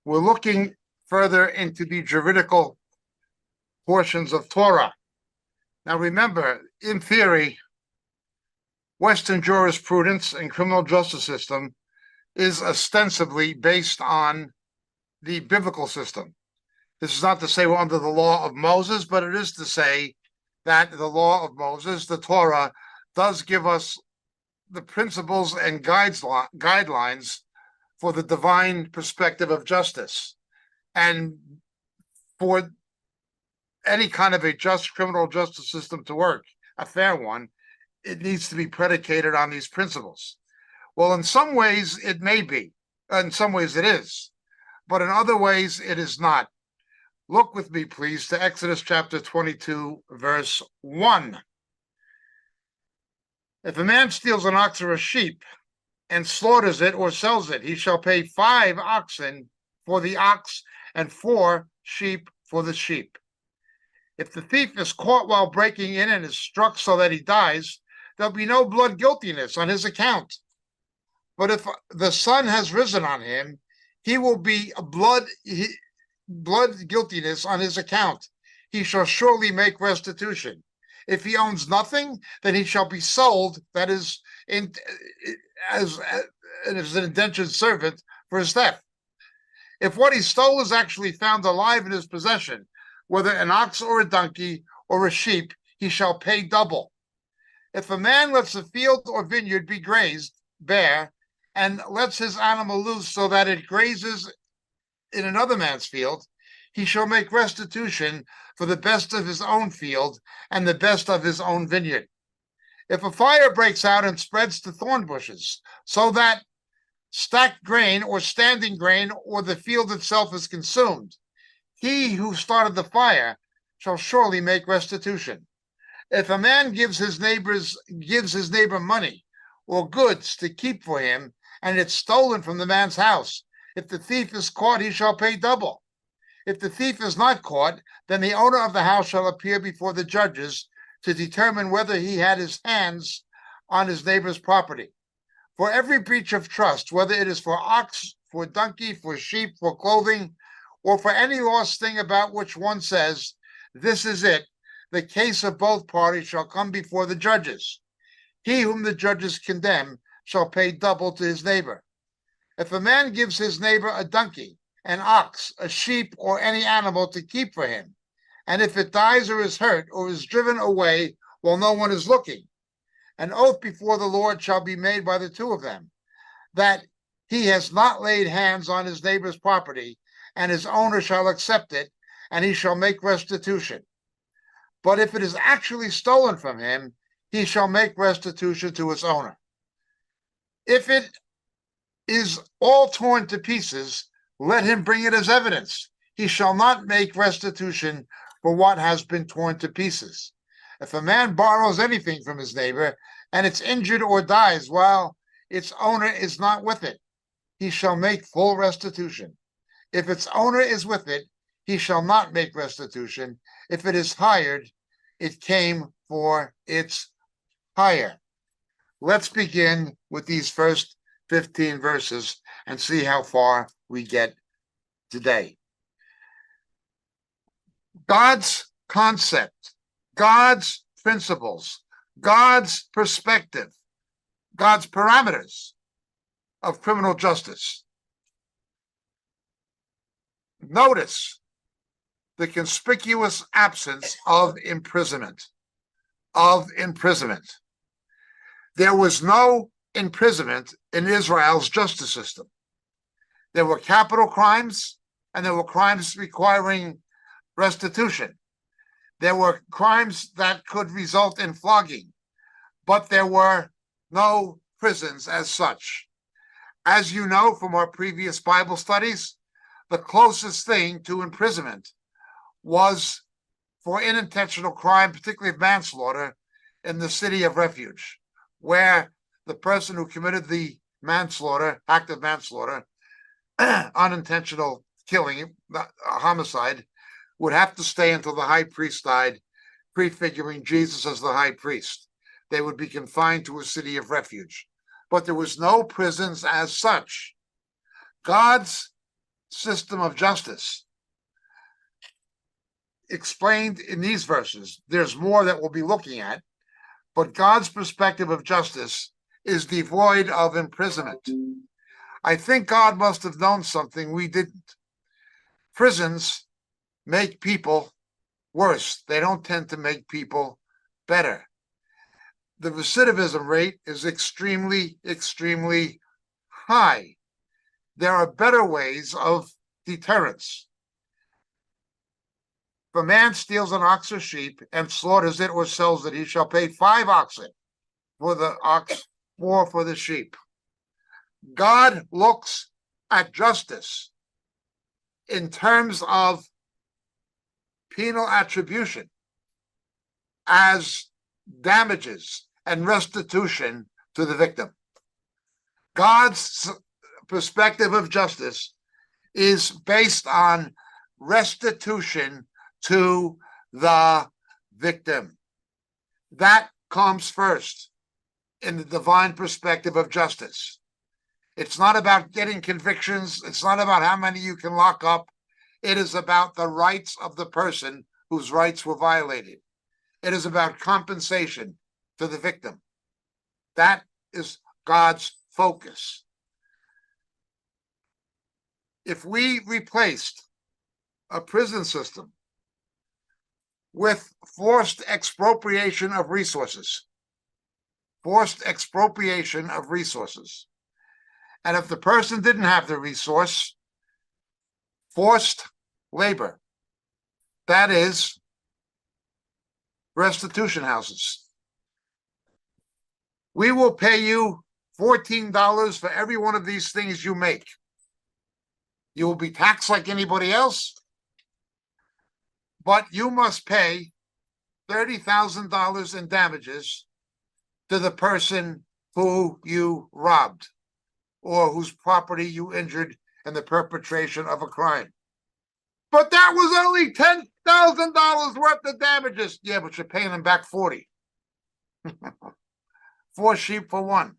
We're looking further into the juridical portions of Torah. Now remember, in theory, Western jurisprudence and criminal justice system is ostensibly based on the biblical system. This is not to say we're under the law of Moses, but it is to say that the law of Moses, the Torah, does give us the principles and guidelines for the divine perspective of justice. And for any kind of a just criminal justice system to work, a fair one, it needs to be predicated on these principles. Well, in some ways it may be, in some ways it is, but in other ways it is not. Look with me, please, to Exodus chapter 22, verse 1. If a man steals an ox or a sheep and slaughters it or sells it, he shall pay 5 oxen for the ox and 4 sheep for the sheep. If the thief is caught while breaking in and is struck so that he dies, there'll be no blood guiltiness on his account. But if the sun has risen on him, he will be blood guiltiness on his account. He shall surely make restitution. If he owns nothing, then he shall be sold, that is, as an indentured servant for his theft. If what he stole is actually found alive in his possession, whether an ox or a donkey or a sheep, he shall pay double. If a man lets a field or vineyard be grazed bare and lets his animal loose so that it grazes in another man's field, he shall make restitution for the best of his own field and the best of his own vineyard. If a fire breaks out and spreads to thorn bushes, so that stacked grain or standing grain or the field itself is consumed, he who started the fire shall surely make restitution. If a man gives his neighbor money or goods to keep for him, and it's stolen from the man's house, if the thief is caught, he shall pay double. If the thief is not caught, then the owner of the house shall appear before the judges to determine whether he had his hands on his neighbor's property. For every breach of trust, whether it is for ox, for donkey, for sheep, for clothing, or for any lost thing about which one says, "This is it," the case of both parties shall come before the judges. He whom the judges condemn shall pay double to his neighbor. If a man gives his neighbor a donkey, an ox, a sheep, or any animal to keep for him, and if it dies or is hurt or is driven away while no one is looking, an oath before the Lord shall be made by the two of them, that he has not laid hands on his neighbor's property, and his owner shall accept it, and he shall make restitution. But if it is actually stolen from him, he shall make restitution to its owner. If it is all torn to pieces, let him bring it as evidence. He shall not make restitution for what has been torn to pieces. If a man borrows anything from his neighbor, and it's injured or dies while its owner is not with it, he shall make full restitution. If its owner is with it, he shall not make restitution. If it is hired, it came for its hire. Let's begin with these first 15 verses and see how far we get today. God's concept, God's principles, God's perspective, God's parameters of criminal justice. Notice the conspicuous absence of imprisonment. There was no imprisonment in Israel's justice system. There were capital crimes, and there were crimes requiring restitution. There were crimes that could result in flogging, but there were no prisons as such. As you know from our previous Bible studies, the closest thing to imprisonment was for unintentional crime, particularly manslaughter, in the city of refuge, where the person who committed the act of manslaughter, unintentional killing, homicide, would have to stay until the high priest died, prefiguring Jesus as the high priest. They would be confined to a city of refuge. But there was no prisons as such. God's system of justice explained in these verses. There's more that we'll be looking at, but God's perspective of justice is devoid of imprisonment. I think God must have known something we didn't. Prisons make people worse. They don't tend to make people better. The recidivism rate is extremely, extremely high. There are better ways of deterrence. If a man steals an ox or sheep and slaughters it or sells it, he shall pay 5 oxen for the ox or for the sheep. God looks at justice in terms of penal attribution as damages and restitution to the victim. God's perspective of justice is based on restitution to the victim. That comes first in the divine perspective of justice. It's not about getting convictions. It's not about how many you can lock up. It is about the rights of the person whose rights were violated. It is about compensation to the victim. That is God's focus. If we replaced a prison system with forced expropriation of resources, and if the person didn't have the resource, forced labor, that is restitution houses. We will pay you $14 for every one of these things you make. You will be taxed like anybody else, but you must pay $30,000 in damages to the person who you robbed or whose property you injured in the perpetration of a crime. But that was only $10,000 worth of damages. Yeah, but you're paying them back 40. 4 sheep for 1.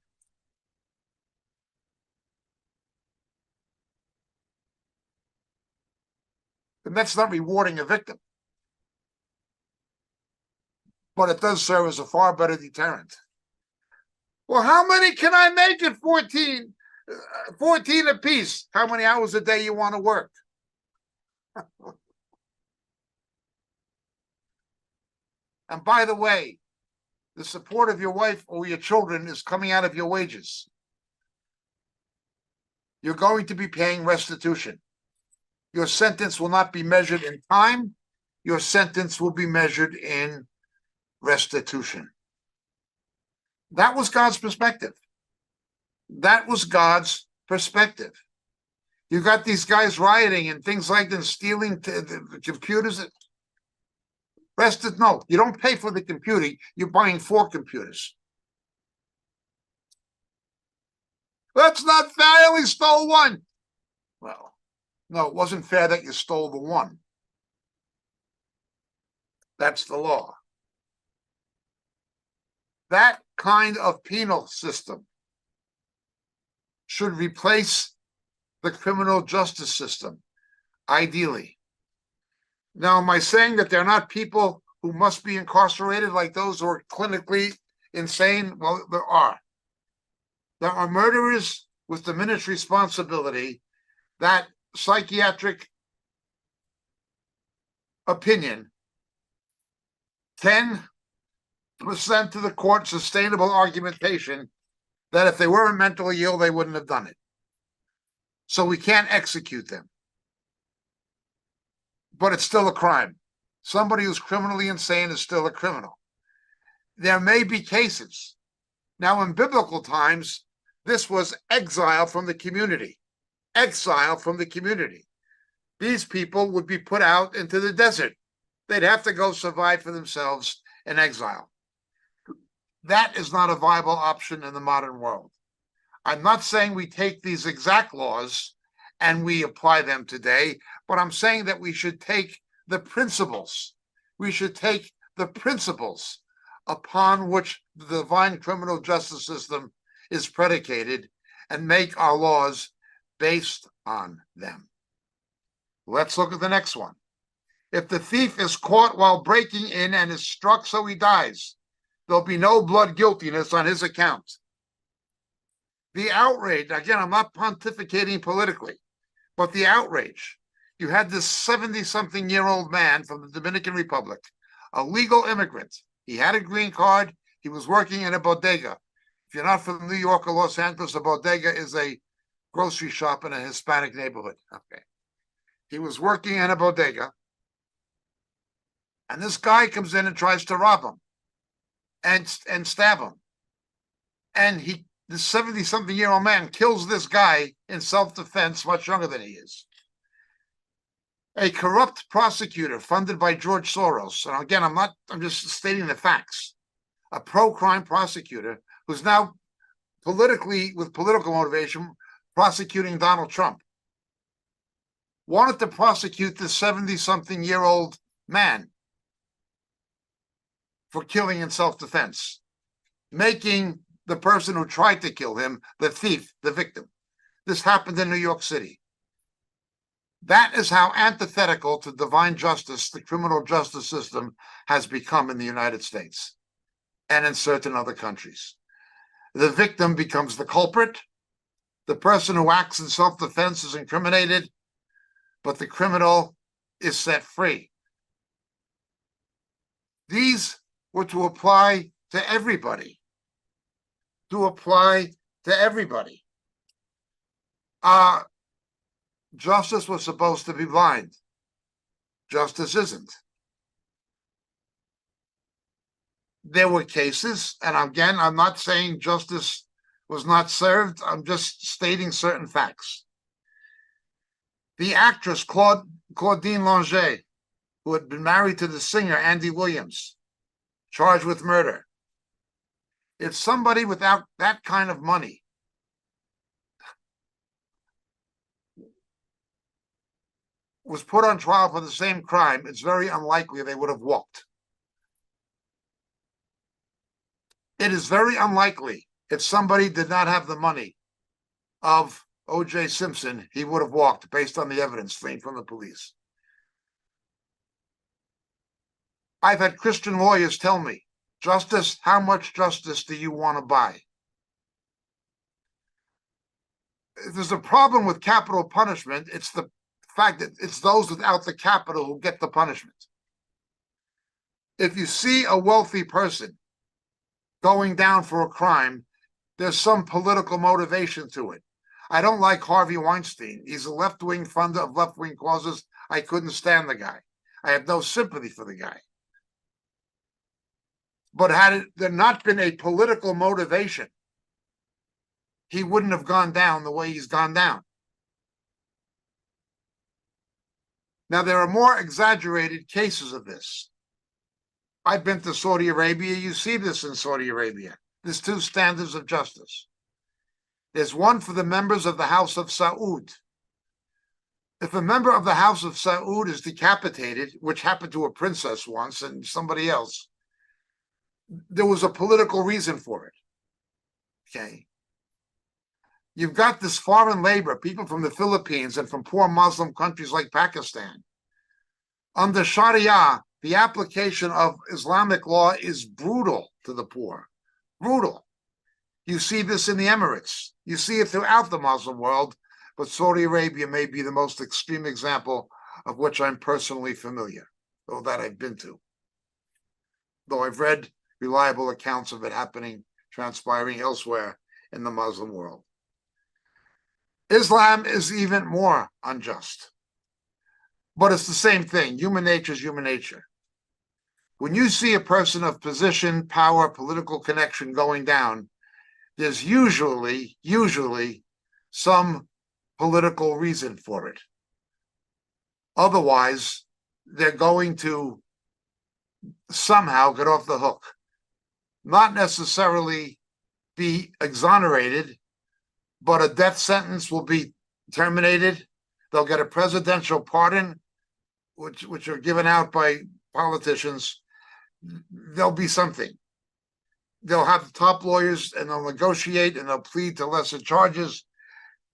And that's not rewarding a victim. But it does serve as a far better deterrent. Well, how many can I make at 14? 14 apiece. How many hours a day you want to work? And by the way, the support of your wife or your children is coming out of your wages. You're going to be paying restitution. Your sentence will not be measured in time. Your sentence will be measured in restitution. That was God's perspective. That was God's perspective. You got these guys rioting and things like that, stealing the computers. No, you don't pay for the computer. You're buying 4 computers. That's not fair. I only stole 1. Well, no, it wasn't fair that you stole the 1. That's the law. That kind of penal system should replace the criminal justice system, ideally. Now, am I saying that they're not people who must be incarcerated, like those who are clinically insane? Well, there are. There are murderers with diminished responsibility. That psychiatric opinion, 10% to the court sustainable argumentation that if they weren't mentally ill, they wouldn't have done it. So we can't execute them. But it's still a crime. Somebody who's criminally insane is still a criminal. There may be cases. Now, in biblical times, this was exile from the community. Exile from the community. These people would be put out into the desert. They'd have to go survive for themselves in exile. That is not a viable option in the modern world. I'm not saying we take these exact laws and we apply them today, but I'm saying that we should take the principles. We should take the principles upon which the divine criminal justice system is predicated and make our laws based on them. Let's look at the next one. If the thief is caught while breaking in and is struck so he dies, there'll be no blood guiltiness on his account. The outrage, again, I'm not pontificating politically, but the outrage. You had this 70-something-year-old man from the Dominican Republic, a legal immigrant. He had a green card. He was working in a bodega. If you're not from New York or Los Angeles, a bodega is a grocery shop in a Hispanic neighborhood. Okay. He was working in a bodega, and this guy comes in and tries to rob him and stab him. And this 70-something-year-old man kills this guy in self-defense, much younger than he is. A corrupt prosecutor funded by George Soros, and again, I'm just stating the facts, a pro-crime prosecutor who's now with political motivation, prosecuting Donald Trump, wanted to prosecute this 70-something-year-old man for killing in self-defense, making the person who tried to kill him the thief, the victim. This happened in New York City. That is how antithetical to divine justice the criminal justice system has become in the United States and in certain other countries. The victim becomes the culprit. The person who acts in self-defense is incriminated, but the criminal is set free. These were to apply to everybody. Justice was supposed to be blind. Justice isn't. There were cases, and again, I'm not saying justice was not served. I'm just stating certain facts. The actress Claudine Longet, who had been married to the singer Andy Williams, charged with murder. If somebody without that kind of money was put on trial for the same crime, it's very unlikely they would have walked. It is very unlikely if somebody did not have the money of O.J. Simpson, he would have walked based on the evidence gleaned from the police. I've had Christian lawyers tell me, justice, how much justice do you want to buy? If there's a problem with capital punishment, it's the fact that it's those without the capital who get the punishment. If you see a wealthy person going down for a crime, there's some political motivation to it. I don't like Harvey Weinstein. He's a left-wing funder of left-wing causes. I couldn't stand the guy. I have no sympathy for the guy. But had there not been a political motivation, he wouldn't have gone down the way he's gone down. Now, there are more exaggerated cases of this. I've been to Saudi Arabia. You see this in Saudi Arabia. There's two standards of justice. There's one for the members of the House of Saud. If a member of the House of Saud is decapitated, which happened to a princess once and somebody else, there was a political reason for it. Okay. You've got this foreign labor, people from the Philippines and from poor Muslim countries like Pakistan. Under Sharia, the application of Islamic law is brutal to the poor. Brutal. You see this in the Emirates. You see it throughout the Muslim world, but Saudi Arabia may be the most extreme example of which I'm personally familiar, or that I've been to. Though I've read reliable accounts of it happening, transpiring elsewhere in the Muslim world. Islam is even more unjust. But it's the same thing. Human nature is human nature. When you see a person of position, power, political connection going down, there's usually some political reason for it. Otherwise, they're going to somehow get off the hook. Not necessarily be exonerated, but a death sentence will be terminated. They'll get a presidential pardon, which are given out by politicians. There'll be something. They'll have the top lawyers and they'll negotiate and they'll plead to lesser charges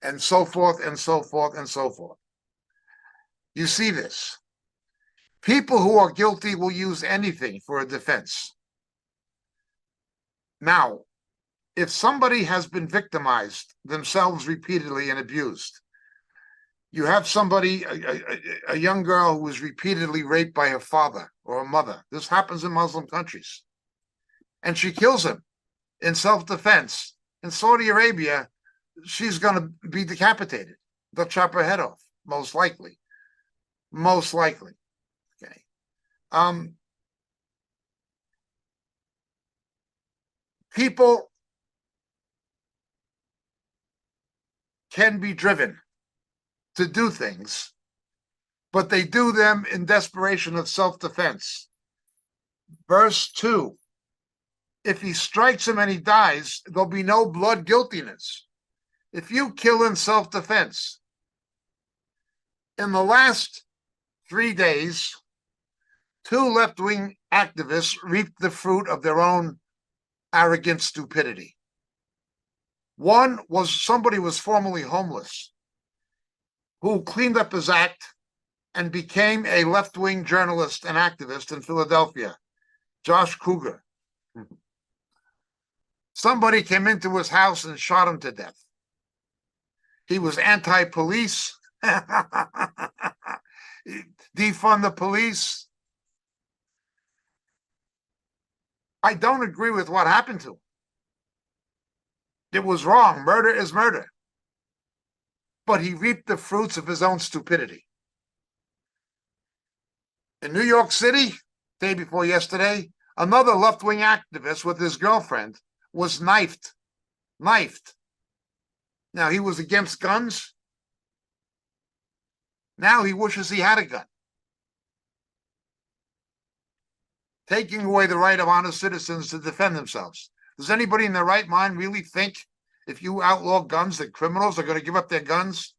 and so forth and so forth and so forth. You see this. People who are guilty will use anything for a defense. Now, if somebody has been victimized themselves repeatedly and abused, you have somebody, a young girl who was repeatedly raped by her father or her mother. This happens in Muslim countries. And she kills him in self-defense. In Saudi Arabia, she's going to be decapitated. They'll chop her head off, most likely. Most likely. Okay. People can be driven to do things, but they do them in desperation of self-defense. Verse 2, if he strikes him and he dies, there'll be no blood guiltiness. If you kill in self-defense, in the last 3 days, 2 left-wing activists reaped the fruit of their own arrogant stupidity. One was somebody was formerly homeless, who cleaned up his act and became a left-wing journalist and activist in Philadelphia, Josh Kruger. Somebody came into his house and shot him to death. He was anti-police, defund the police. I don't agree with what happened to him. It was wrong. Murder is murder. But he reaped the fruits of his own stupidity. In New York City, day before yesterday, another left-wing activist with his girlfriend was knifed. Now, he was against guns. Now he wishes he had a gun. Taking away the right of honest citizens to defend themselves. Does anybody in their right mind really think if you outlaw guns that criminals are going to give up their guns?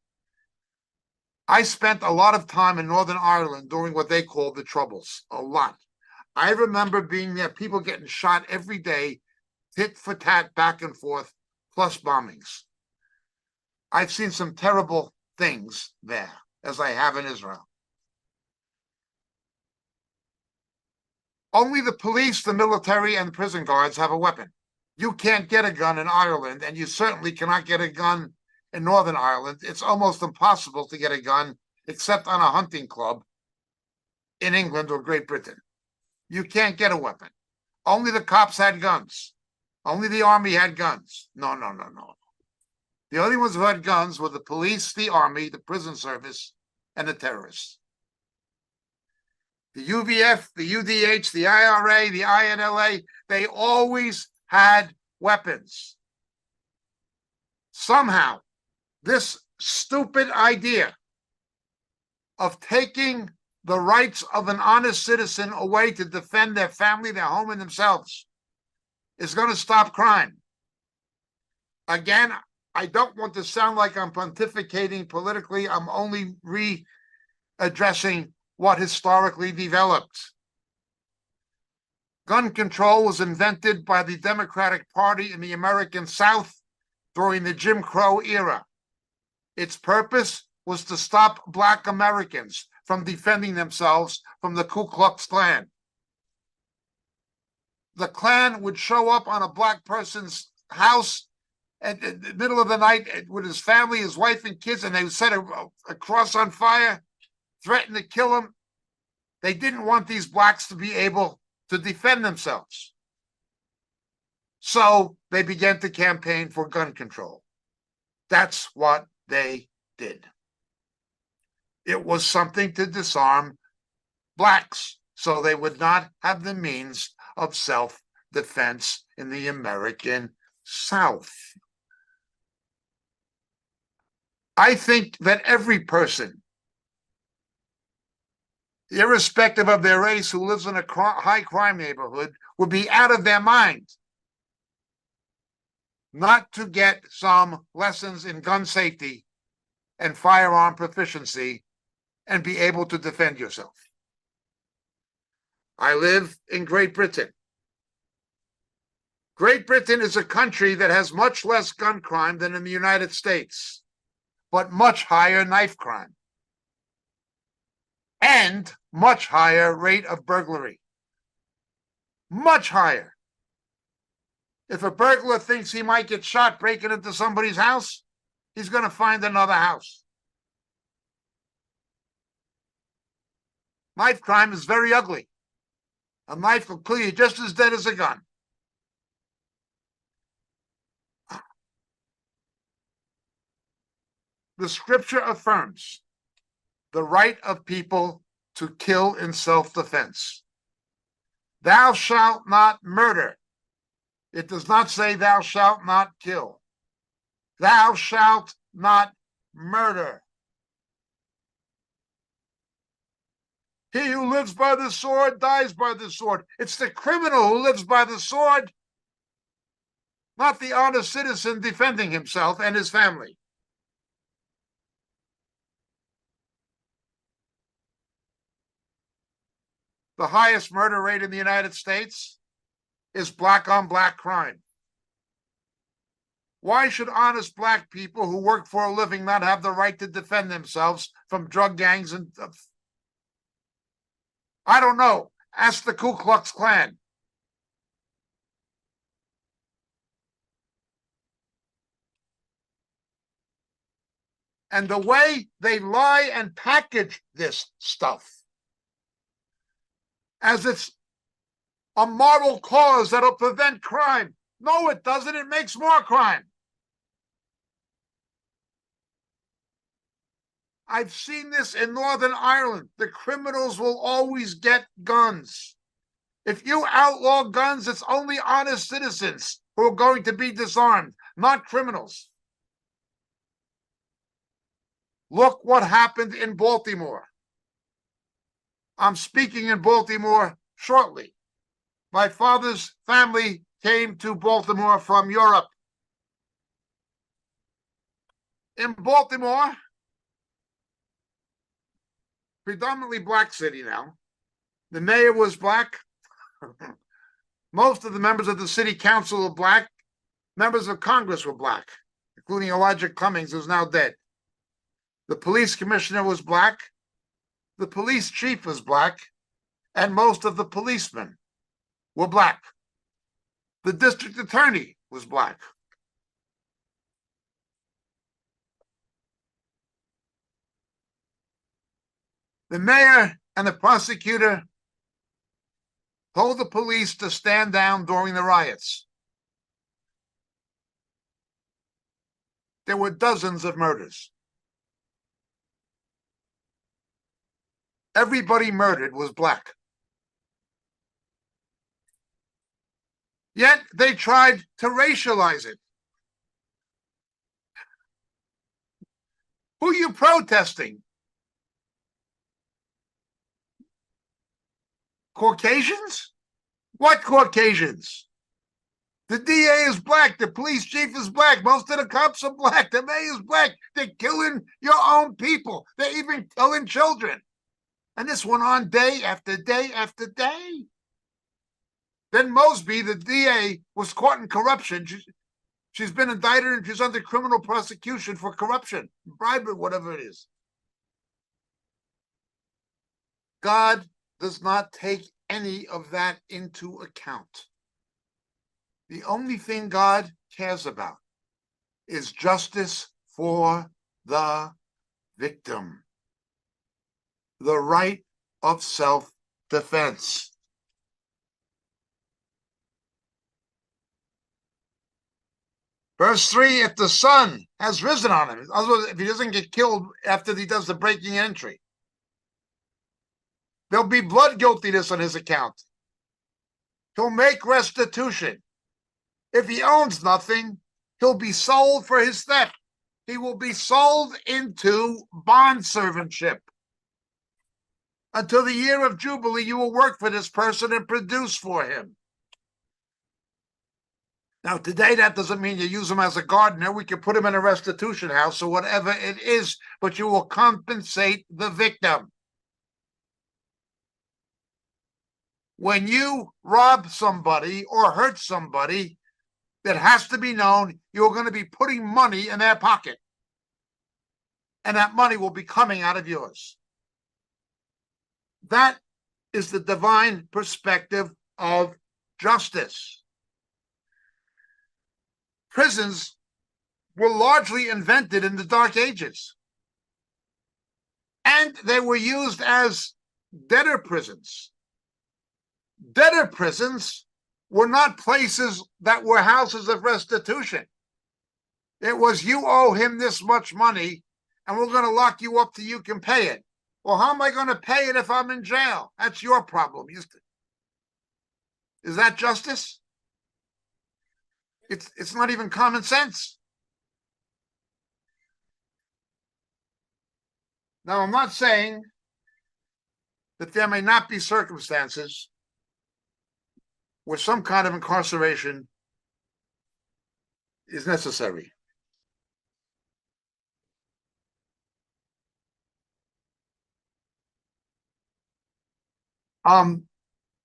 I spent a lot of time in Northern Ireland during what they call the Troubles. A lot. I remember being there, people getting shot every day, tit for tat, back and forth, plus bombings. I've seen some terrible things there, as I have in Israel. Only the police, the military, and the prison guards have a weapon. You can't get a gun in Ireland, and you certainly cannot get a gun in Northern Ireland. It's almost impossible to get a gun except on a hunting club in England or Great Britain. You can't get a weapon. Only the cops had guns. Only the army had guns. No. The only ones who had guns were the police, the army, the prison service, and the terrorists. The UVF, the UDH, the IRA, the INLA, they always had weapons. Somehow, this stupid idea of taking the rights of an honest citizen away to defend their family, their home, and themselves is going to stop crime. Again, I don't want to sound like I'm pontificating politically. I'm only readdressing what historically developed. Gun control was invented by the Democratic Party in the American South during the Jim Crow era. Its purpose was to stop Black Americans from defending themselves from the Ku Klux Klan. The Klan would show up on a Black person's house at the middle of the night with his family, his wife, and kids, and they would set a cross on fire, threaten to kill him. They didn't want these Blacks to be able to defend themselves. So they began to campaign for gun control. That's what they did. It was something to disarm Blacks so they would not have the means of self-defense in the American South. I think that every person, irrespective of their race, who lives in a high crime neighborhood would be out of their mind not to get some lessons in gun safety and firearm proficiency and be able to defend yourself. I live in Great Britain. Great Britain is a country that has much less gun crime than in the United States, but much higher knife crime. and much higher rate of burglary. Much higher. If a burglar thinks he might get shot breaking into somebody's house, he's going to find another house. Knife crime is very ugly. A knife will kill you just as dead as a gun. The scripture affirms the right of people to kill in self-defense. Thou shalt not murder. It does not say thou shalt not kill. Thou shalt not murder. He who lives by the sword dies by the sword. It's the criminal who lives by the sword, not the honest citizen defending himself and his family. The highest murder rate in the United States is black-on-black crime. Why should honest black people who work for a living not have the right to defend themselves from drug gangs and I don't know. Ask the Ku Klux Klan. And the way they lie and package this stuff as it's a moral cause that'll prevent crime. No, it doesn't. It makes more crime. I've seen this in Northern Ireland. The criminals will always get guns. If you outlaw guns, it's only honest citizens who are going to be disarmed, not criminals. Look what happened in Baltimore. I'm speaking in Baltimore shortly. My father's family came to Baltimore from Europe. In Baltimore, predominantly black city now, the mayor was black. Most of the members of the city council were black. Members of Congress were black, including Elijah Cummings, who's now dead. The police commissioner was black. The police chief was black. And most of the policemen were black. The district attorney was black. The mayor and the prosecutor told the police to stand down during the riots. There were dozens of murders. Everybody murdered was black. Yet they tried to racialize it. Who are you protesting? Caucasians? What Caucasians? The DA is black. The police chief is black. Most of the cops are black. The mayor is black. They're killing your own people. They're even killing children. And this went on day after day after day. Then Mosby, the DA, was caught in corruption. She's been indicted and she's under criminal prosecution for corruption, bribery, whatever it is. God does not take any of that into account. The only thing God cares about is justice for the victim, the right of self-defense. Verse 3, if the sun has risen on him, otherwise, if he doesn't get killed after he does the breaking and entry, there'll be blood guiltiness on his account. He'll make restitution. If he owns nothing, he'll be sold for his theft. He will be sold into bondservantship. Until the year of Jubilee, you will work for this person and produce for him. Now, today, that doesn't mean you use him as a gardener. We can put him in a restitution house or whatever it is, but you will compensate the victim. When you rob somebody or hurt somebody, that has to be known you're going to be putting money in their pocket. And that money will be coming out of yours. That is the divine perspective of justice. Prisons were largely invented in the Dark Ages, and they were used as debtor prisons. Debtor prisons were not places that were houses of restitution. It was, you owe him this much money, and we're going to lock you up till you can pay it. Well, how am I going to pay it if I'm in jail? That's your problem. Is that justice? It's not even common sense. Now, I'm not saying that there may not be circumstances where some kind of incarceration is necessary.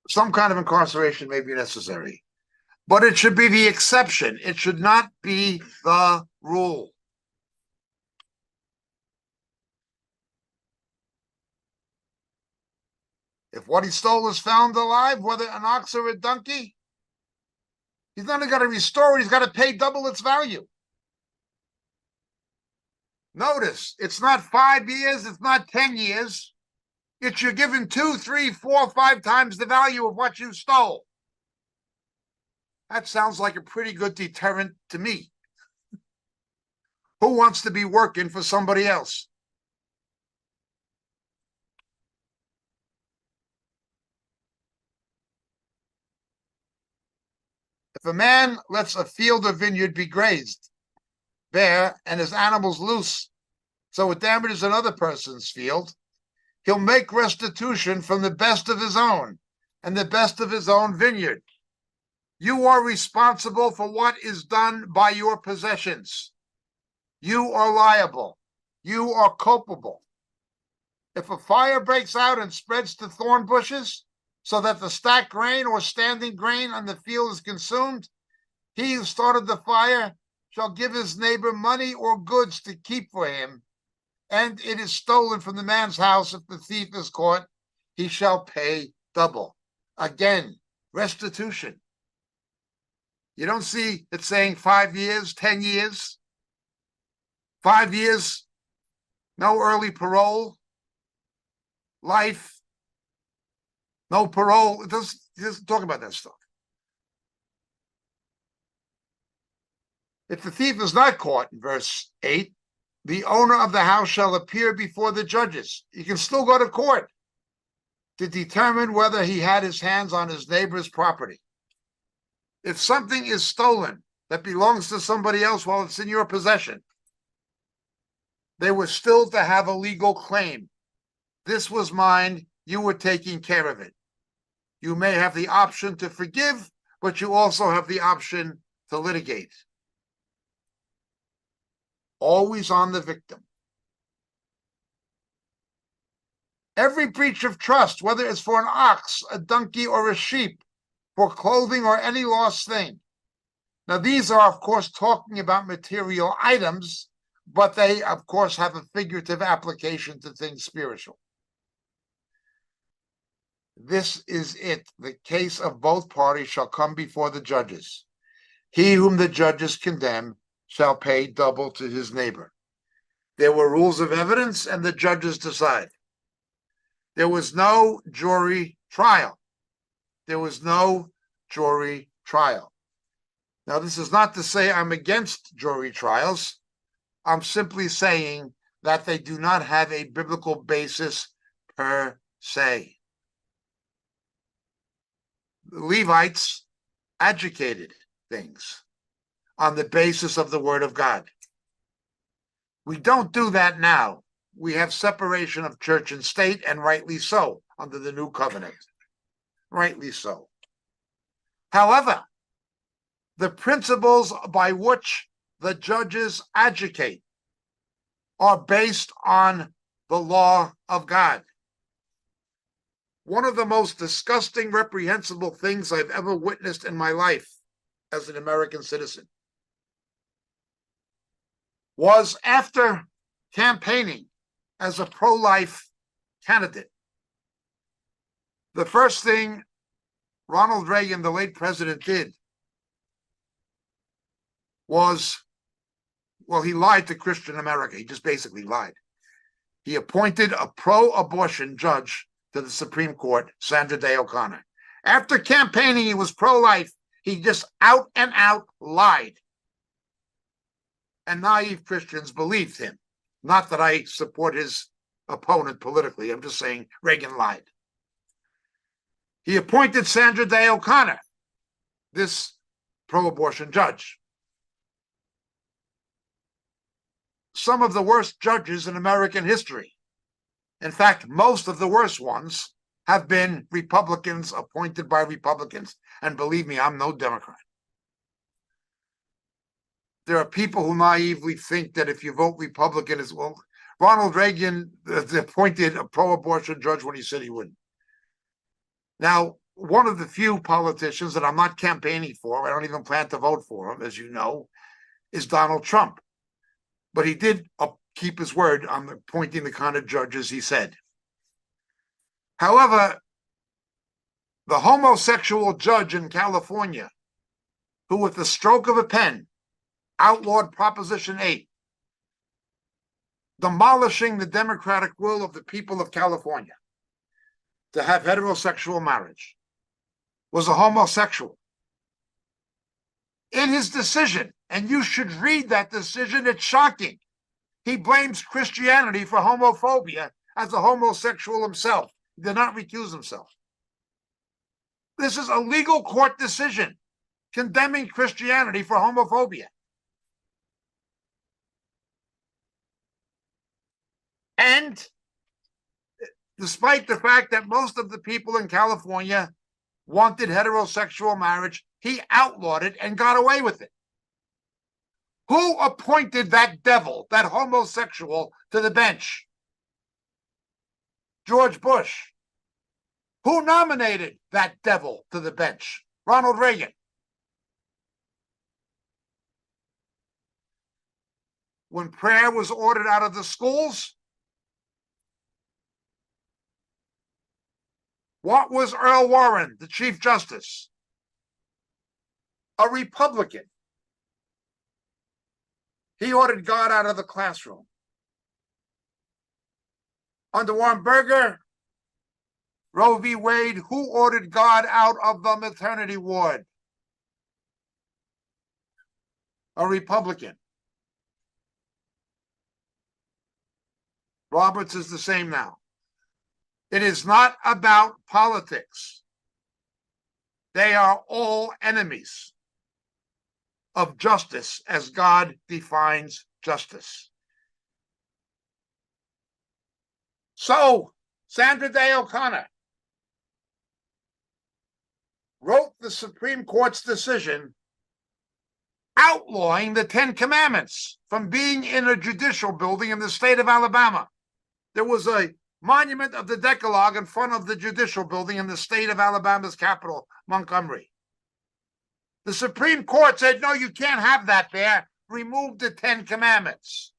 Some kind of incarceration may be necessary, but it should be the exception. It should not be the rule. If what he stole is found alive, whether an ox or a donkey, he's not going to restore it. He's got to pay double its value. Notice, it's not 5 years. It's not 10 years. It's you're given 2, 3, 4, 5 times the value of what you stole. That sounds like a pretty good deterrent to me. Who wants to be working for somebody else? If a man lets a field or vineyard be grazed, bare, and his animals loose, so it damages another person's field, he'll make restitution from the best of his own and the best of his own vineyard. You are responsible for what is done by your possessions. You are liable. You are culpable. If a fire breaks out and spreads to thorn bushes, so that the stacked grain or standing grain on the field is consumed, he who started the fire shall give his neighbor money or goods to keep for him, and it is stolen from the man's house. If the thief is caught, he shall pay double. Again, restitution. You don't see it saying 5 years, 10 years, 5 years, no early parole, life, no parole. It doesn't talk about that stuff. If the thief is not caught, in verse 8, the owner of the house shall appear before the judges. You can still go to court to determine whether he had his hands on his neighbor's property. If something is stolen that belongs to somebody else while it's in your possession, they were still to have a legal claim. This was mine. You were taking care of it. You may have the option to forgive, but you also have the option to litigate. Always on the victim. Every breach of trust, whether it's for an ox, a donkey, or a sheep, for clothing or any lost thing. Now, these are, of course, talking about material items, but they, of course, have a figurative application to things spiritual. This is it. The case of both parties shall come before the judges. He whom the judges condemn shall pay double to his neighbor. There were rules of evidence, and the judges decide. There was no jury trial. There was no jury trial. Now, this is not to say I'm against jury trials. I'm simply saying that they do not have a biblical basis per se. The Levites adjudicated things on the basis of the word of God. We don't do that now. We have separation of church and state, and rightly so, under the new covenant. Rightly so. However, the principles by which the judges adjudicate are based on the law of God. One of the most disgusting, reprehensible things I've ever witnessed in my life as an American citizen was after campaigning as a pro-life candidate. The first thing Ronald Reagan, the late president, did was, well, he lied to Christian America. He just basically lied. He appointed a pro-abortion judge to the Supreme Court, Sandra Day O'Connor. After campaigning, he was pro-life. He just out and out lied. And naive Christians believed him. Not that I support his opponent politically. I'm just saying Reagan lied. He appointed Sandra Day O'Connor, this pro-abortion judge. Some of the worst judges in American history. In fact, most of the worst ones have been Republicans appointed by Republicans. And believe me, I'm no Democrat. There are people who naively think that if you vote Republican as well, Ronald Reagan appointed a pro-abortion judge when he said he wouldn't. Now, one of the few politicians that I'm not campaigning for, I don't even plan to vote for him, as you know, is Donald Trump. But he did keep his word on appointing the kind of judges he said. However, the homosexual judge in California, who with the stroke of a pen outlawed Proposition 8, demolishing the democratic will of the people of California to have heterosexual marriage, was a homosexual. In his decision, and you should read that decision, it's shocking. He blames Christianity for homophobia as a homosexual himself. He did not recuse himself. This is a legal court decision condemning Christianity for homophobia. And despite the fact that most of the people in California wanted heterosexual marriage, he outlawed it and got away with it. Who appointed that devil, that homosexual, to the bench? George Bush. Who nominated that devil to the bench? Ronald Reagan. When prayer was ordered out of the schools, what was Earl Warren, the Chief Justice? A Republican. He ordered God out of the classroom. Under Warren Burger, Roe v. Wade, who ordered God out of the maternity ward? A Republican. Roberts is the same now. It is not about politics. They are all enemies of justice as God defines justice. So, Sandra Day O'Connor wrote the Supreme Court's decision outlawing the Ten Commandments from being in a judicial building in the state of Alabama. There was a monument of the Decalogue in front of the judicial building in the state of Alabama's capital, Montgomery. The Supreme Court said, no, you can't have that there. Remove the Ten Commandments.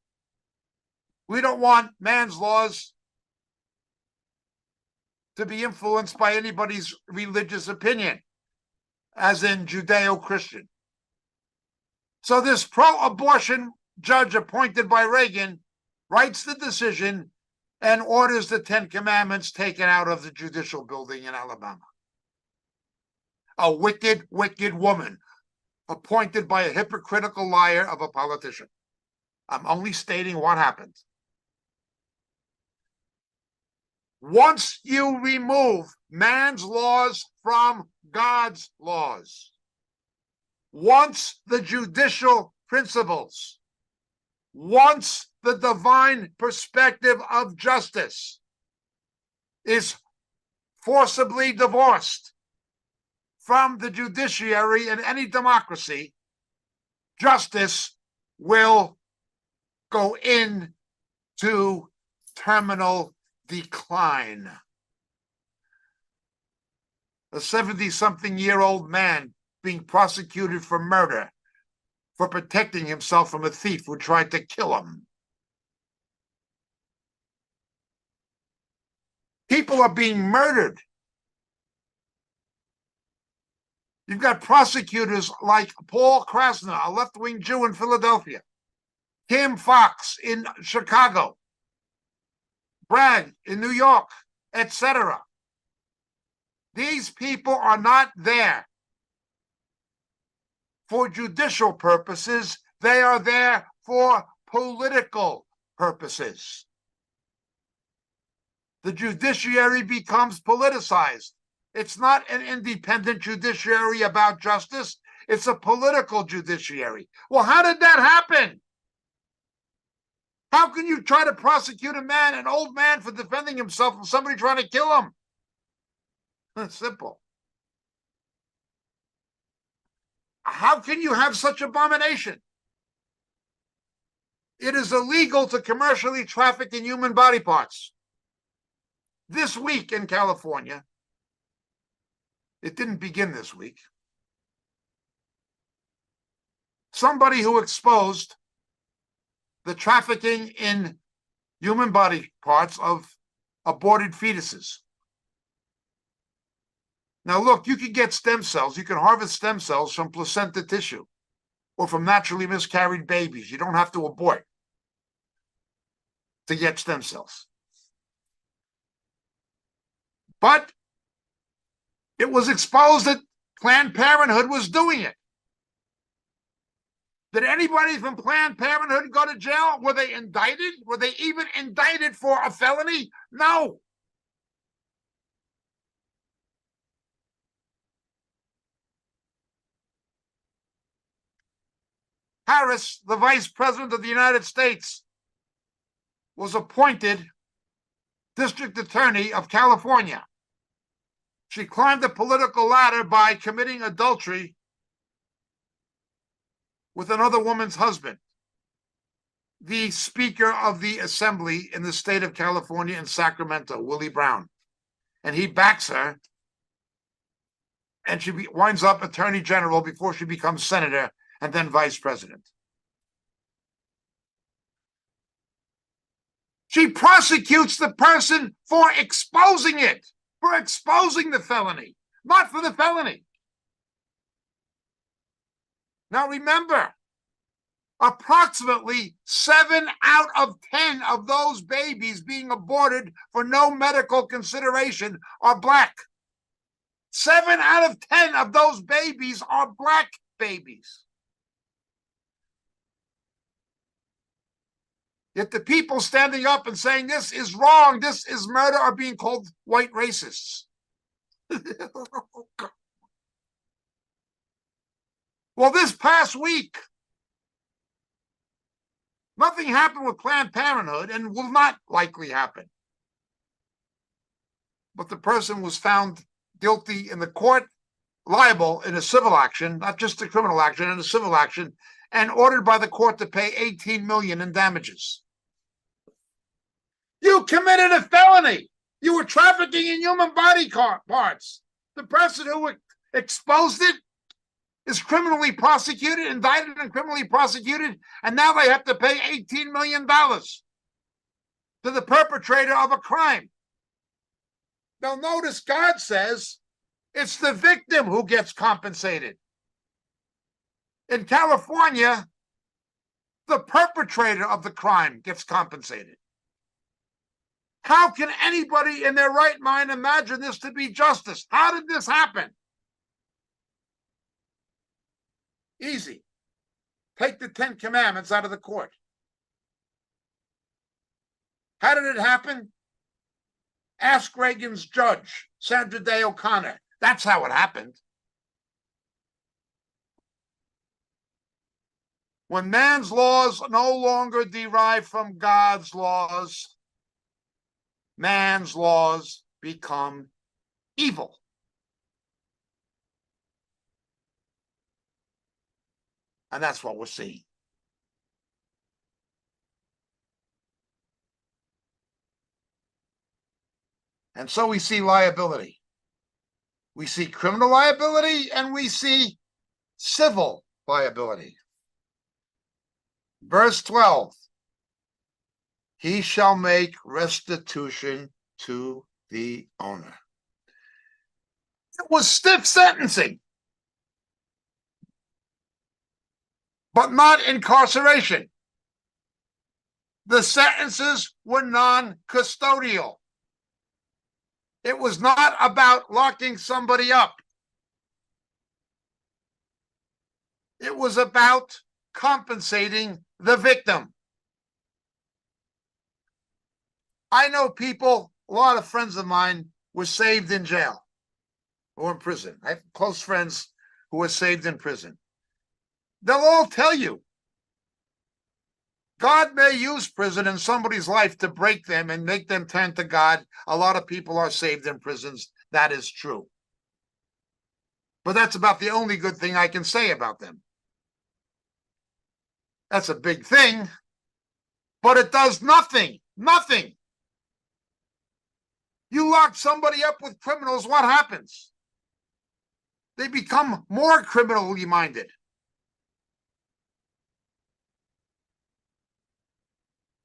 We don't want man's laws to be influenced by anybody's religious opinion, as in Judeo-Christian. So this pro-abortion judge appointed by Reagan writes the decision and orders the Ten Commandments taken out of the judicial building in Alabama. A wicked, wicked woman appointed by a hypocritical liar of a politician. I'm only stating what happened. Once you remove man's laws from God's laws, once the judicial principles, once the divine perspective of justice is forcibly divorced from the judiciary in any democracy, justice will go into terminal decline. A 70-something-year-old man being prosecuted for murder for protecting himself from a thief who tried to kill him. People are being murdered You've got prosecutors like Paul Krasner, a left-wing Jew in Philadelphia, Kim Fox in Chicago, Bragg in New York, etc. These people are not there for judicial purposes. They are there for political purposes. The judiciary becomes politicized. It's not an independent judiciary about justice. It's a political judiciary. Well, how did that happen? How can you try to prosecute a man, an old man, for defending himself from somebody trying to kill him? It's simple. How can you have such abomination? It is illegal to commercially traffic in human body parts. This week in California, it didn't begin this week, somebody who exposed the trafficking in human body parts of aborted fetuses. Now, look, you can get stem cells. You can harvest stem cells from placenta tissue or from naturally miscarried babies. You don't have to abort to get stem cells. But it was exposed that Planned Parenthood was doing it. Did anybody from Planned Parenthood go to jail? Were they indicted? Were they even indicted for a felony? No. Harris, the Vice President of the United States, was appointed District Attorney of California. She climbed the political ladder by committing adultery with another woman's husband, the Speaker of the Assembly in the state of California in Sacramento, Willie Brown. And he backs her, and she winds up Attorney General before she becomes Senator and then Vice President. She prosecutes the person for exposing it, for exposing the felony, not for the felony. Now remember, approximately 7 out of 10 of those babies being aborted for no medical consideration are black. 7 out of 10 of those babies are black babies. Yet the people standing up and saying this is wrong, this is murder, are being called white racists. Well, this past week, nothing happened with Planned Parenthood and will not likely happen. But the person was found guilty in the court, liable in a civil action, not just a criminal action, in a civil action, and ordered by the court to pay $18 million in damages. You committed a felony. You were trafficking in human body parts. The person who exposed it is criminally prosecuted, indicted and criminally prosecuted, and now they have to pay $18 million to the perpetrator of a crime. Now notice God says it's the victim who gets compensated. In California, the perpetrator of the crime gets compensated. How can anybody in their right mind imagine this to be justice? How did this happen? Easy. Take the 10 Commandments out of the court. How did it happen? Ask Reagan's judge, Sandra Day O'Connor. That's how it happened. When man's laws no longer derive from God's laws, man's laws become evil. And that's what we're seeing. And so we see liability. We see criminal liability and we see civil liability. Verse 12. He shall make restitution to the owner. It was stiff sentencing. but not incarceration. The sentences were non-custodial. It was not about locking somebody up. It was about compensating the victim. I know people, a lot of friends of mine were saved in jail or in prison. I have close friends who were saved in prison. They'll all tell you, God may use prison in somebody's life to break them and make them turn to God. A lot of people are saved in prisons. That is true. But that's about the only good thing I can say about them. That's a big thing, but it does nothing. Nothing. You lock somebody up with criminals, what happens? They become more criminally minded.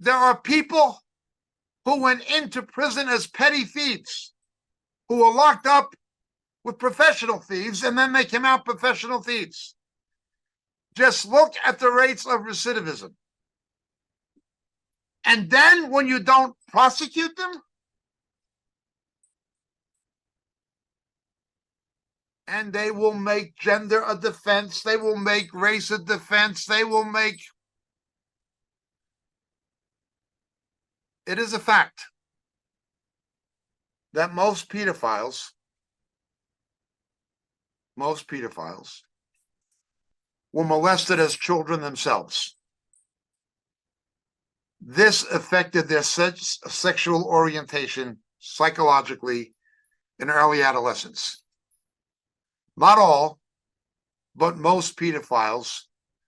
There are people who went into prison as petty thieves, who were locked up with professional thieves, and then they came out professional thieves. Just look at the rates of recidivism. And then when you don't prosecute them, and they will make gender a defense, they will make race a defense, they will make... It is a fact that most pedophiles were molested as children themselves. This affected their sexual orientation psychologically in early adolescence. Not all, but most pedophiles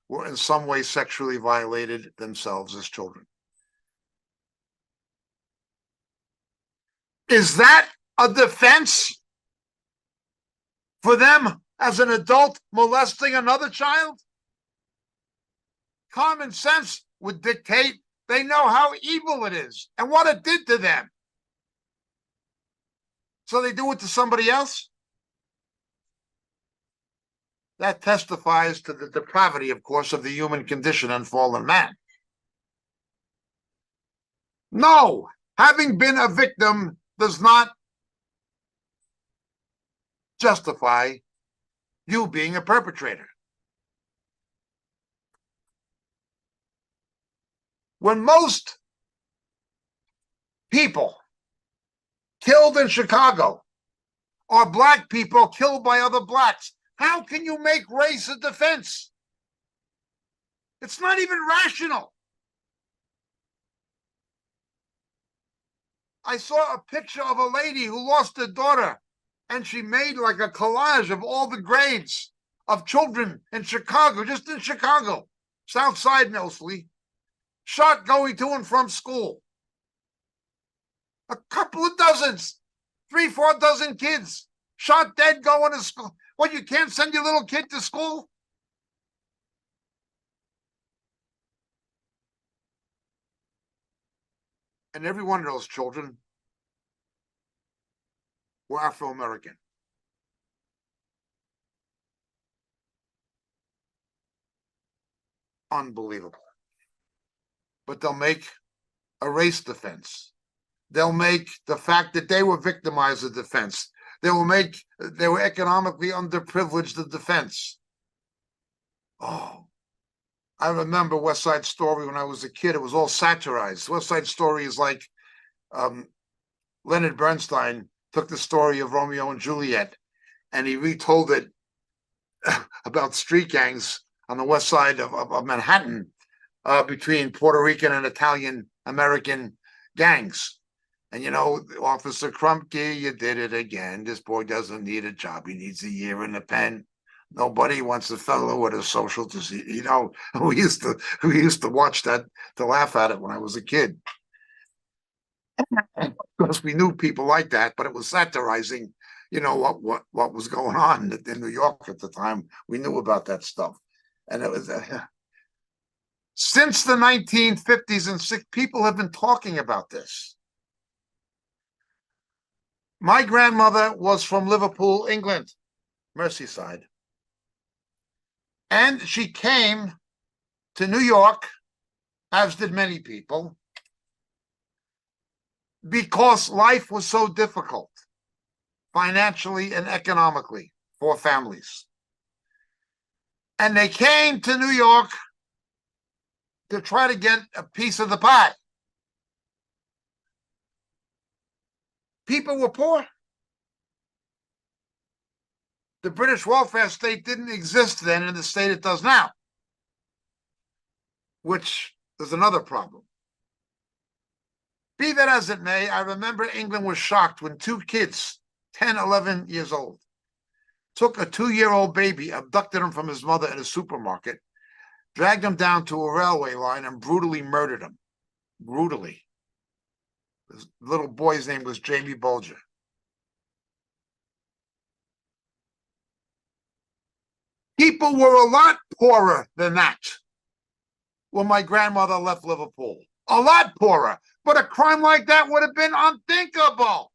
were in some way sexually violated themselves as children. Is that a defense for them as an adult molesting another child? Common sense would dictate they know how evil it is and what it did to them. So they do it to somebody else? That testifies to the depravity, of course, of the human condition and fallen man. No, having been a victim does not justify you being a perpetrator. When most people killed in Chicago are black people killed by other blacks, how can you make race a defense? It's not even rational. I saw a picture of a lady who lost her daughter, and she made like a collage of all the graves of children in Chicago, just in Chicago, South Side mostly, shot going to and from school. A couple of dozens, 3-4 dozen kids shot dead going to school. What, you can't send your little kid to school? And every one of those children were Afro-American. Unbelievable. But they'll make a race defense. They'll make the fact that they were victimized a defense. They will make they were economically underprivileged a defense. Oh, I remember West Side Story when I was a kid. It was all satirized. West Side Story is like Leonard Bernstein took the story of Romeo and Juliet and he retold it about street gangs on the west side of Manhattan between Puerto Rican and Italian American gangs. And, you know, Officer Krumke, you did it again. This boy doesn't need a job. He needs a year in the pen. Nobody wants a fellow with a social disease. You know, we used to watch that to laugh at it when I was a kid. Of course, we knew people like that, but it was satirizing, you know, what was going on in New York at the time. We knew about that stuff. And it was since the 1950s and 60s, people have been talking about this. My grandmother was from Liverpool, England, Merseyside. And she came to New York, as did many people, because life was so difficult, financially and economically, for families. And they came to New York to try to get a piece of the pie. People were poor. The British welfare state didn't exist then in the state it does now, which is another problem. Be that as it may, I remember England was shocked when two kids, 10, 11 years old, took a 2-year-old baby, abducted him from his mother in a supermarket, dragged him down to a railway line, and brutally murdered him. Brutally. The little boy's name was Jamie Bulger. People were a lot poorer than that when my grandmother left Liverpool. A lot poorer. But a crime like that would have been unthinkable.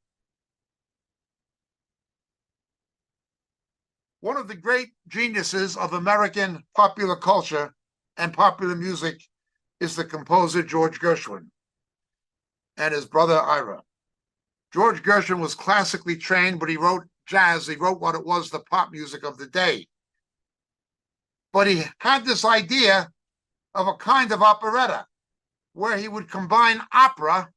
One of the great geniuses of American popular culture and popular music is the composer George Gershwin and his brother Ira. George Gershwin was classically trained, but he wrote jazz. He wrote what it was, the pop music of the day. But he had this idea of a kind of operetta where he would combine opera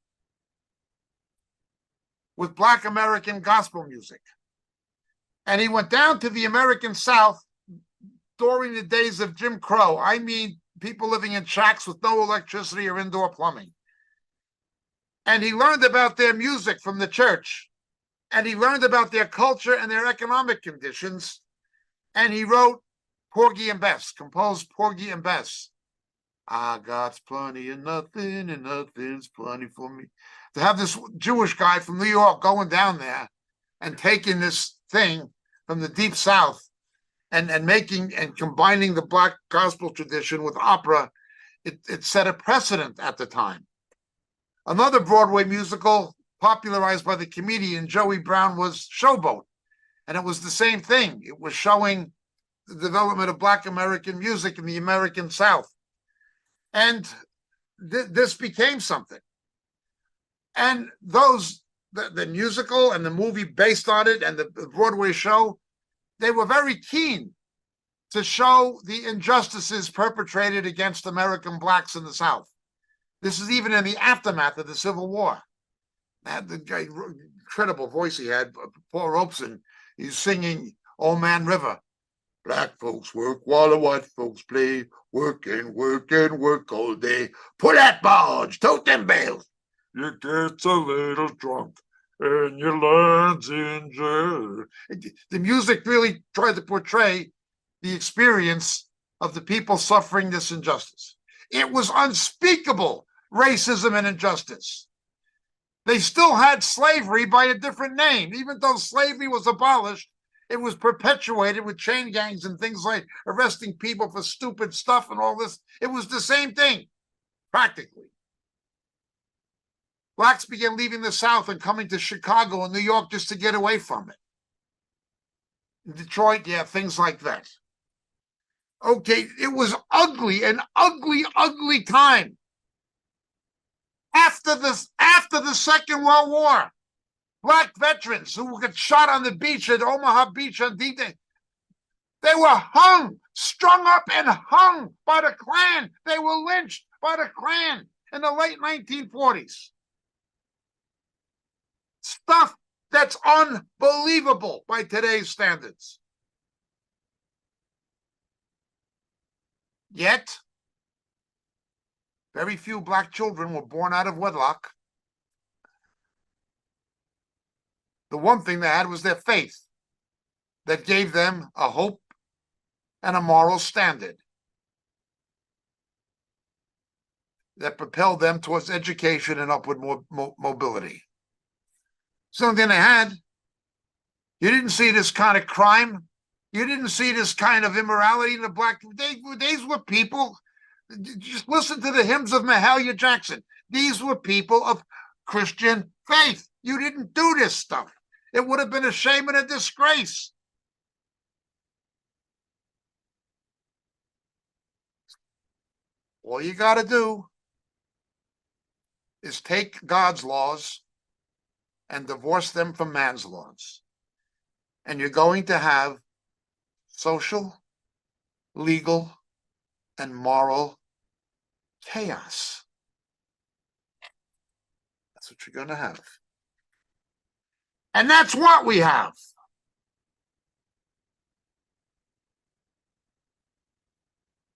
with Black American gospel music. And he went down to the American South during the days of Jim Crow. I mean, people living in shacks with no electricity or indoor plumbing. And he learned about their music from the church. And he learned about their culture and their economic conditions. And he wrote Porgy and Bess, composed Porgy and Bess. I got plenty of nothing and nothing's plenty for me. To have this Jewish guy from New York going down there and taking this thing from the Deep South and making and combining the Black gospel tradition with opera, it set a precedent at the time. Another Broadway musical popularized by the comedian Joey Brown was Showboat. And it was the same thing. It was showing the development of Black American music in the American South. And this became something. And the musical and the movie based on it and the Broadway show, they were very keen to show the injustices perpetrated against American Blacks in the South. This is even in the aftermath of the Civil War. The guy, incredible voice he had, Paul Robeson, he's singing Old Man River. Black folks work while the white folks play. Work and work and work all day. Pull that barge, tote them bales. You get a little drunk and your land's injured. The music really tried to portray the experience of the people suffering this injustice. It was unspeakable racism and injustice. They still had slavery by a different name. Even though slavery was abolished, it was perpetuated with chain gangs and things like arresting people for stupid stuff and all this. It was the same thing, practically. Blacks began leaving the South and coming to Chicago and New York just to get away from it. In Detroit, yeah, things like that. Okay, it was ugly, an ugly, ugly time. After the Second World War, Black veterans who got shot on the beach at Omaha Beach on D-Day, they were hung, strung up and hung by the Klan. They were lynched by the Klan in the late 1940s. Stuff that's unbelievable by today's standards. Yet, very few Black children were born out of wedlock. The one thing they had was their faith that gave them a hope and a moral standard that propelled them towards education and upward mobility. Something they had. You didn't see this kind of crime. You didn't see this kind of immorality in the Black. These were people. Just listen to the hymns of Mahalia Jackson. These were people of Christian faith. You didn't do this stuff. It would have been a shame and a disgrace. All you got to do is take God's laws and divorce them from man's laws. And you're going to have social, legal, and moral chaos. That's what you're going to have. And that's what we have.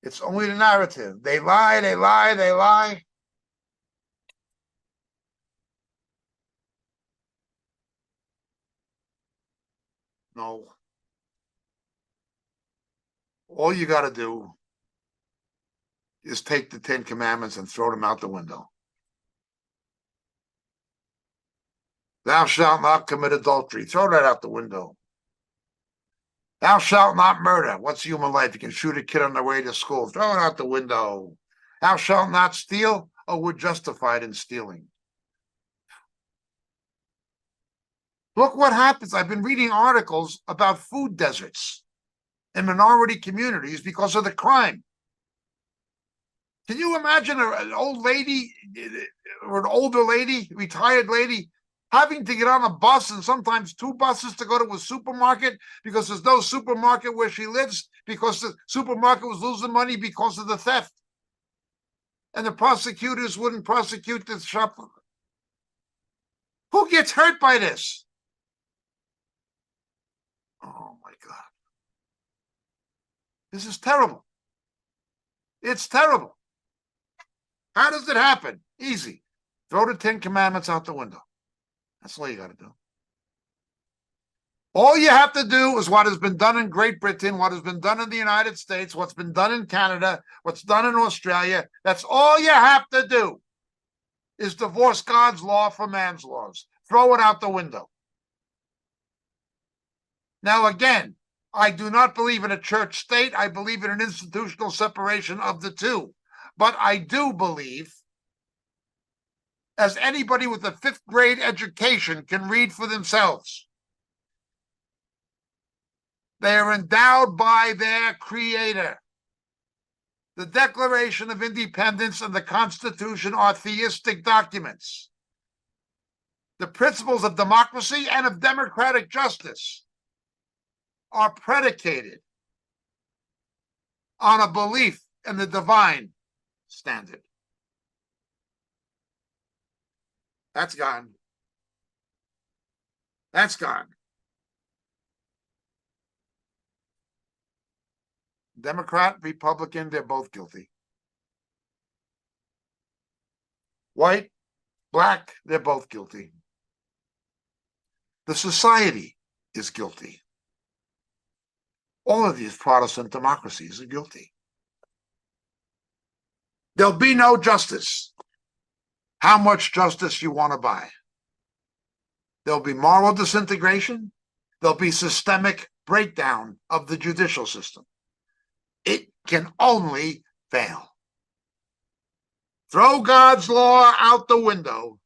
It's only the narrative. They lie, they lie, they lie. No. All you got to do is take the 10 Commandments and throw them out the window. Thou shalt not commit adultery. Throw that out the window. Thou shalt not murder. What's human life? You can shoot a kid on their way to school. Throw it out the window. Thou shalt not steal. Oh, we're justified in stealing. Look what happens. I've been reading articles about food deserts in minority communities because of the crime. Can you imagine an old lady or an older lady, retired lady, having to get on a bus and sometimes 2 buses to go to a supermarket because there's no supermarket where she lives because the supermarket was losing money because of the theft? And the prosecutors wouldn't prosecute the shop. Who gets hurt by this? Oh my God. This is terrible. It's terrible. How does it happen? Easy. Throw the 10 Commandments out the window. That's all you got to do. All you have to do is what has been done in Great Britain, what has been done in the United States, what's been done in Canada, what's done in Australia. That's all you have to do is divorce God's law from man's laws. Throw it out the window. Now, again, I do not believe in a church state. I believe in an institutional separation of the two. But I do believe, as anybody with a 5th grade education can read for themselves, they are endowed by their creator. The Declaration of Independence and the Constitution are theistic documents. The principles of democracy and of democratic justice are predicated on a belief in the divine standard. That's gone. That's gone. Democrat, Republican, they're both guilty. White, black, they're both guilty. The society is guilty. All of these Protestant democracies are guilty. There'll be no justice. How much justice you want to buy? There'll be moral disintegration. There'll be systemic breakdown of the judicial system. It can only fail. Throw God's law out the window,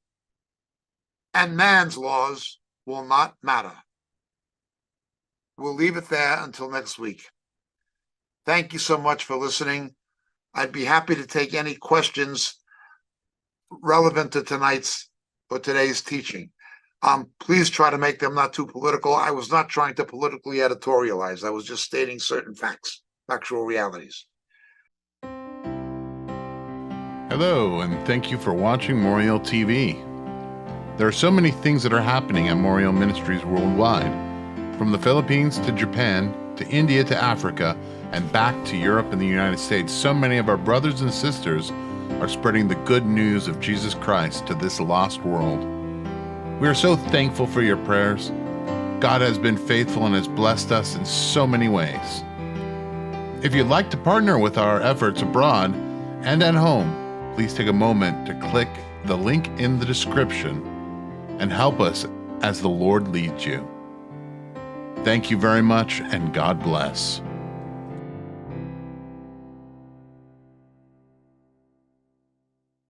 and man's laws will not matter. We'll leave it there until next week. Thank you so much for listening. I'd be happy to take any questions relevant to today's teaching. Please try to make them not too political. I was not trying to politically editorialize. I was just stating certain facts, factual realities. Hello, and thank you for watching Moriel TV. There are so many things that are happening at Moriel Ministries worldwide, from the Philippines to Japan, to India to Africa, and back to Europe and the United States. So many of our brothers and sisters are spreading the good news of Jesus Christ to this lost world. We are so thankful for your prayers. God has been faithful and has blessed us in so many ways. If you'd like to partner with our efforts abroad and at home, please take a moment to click the link in the description and help us as the Lord leads you. Thank you very much, and God bless.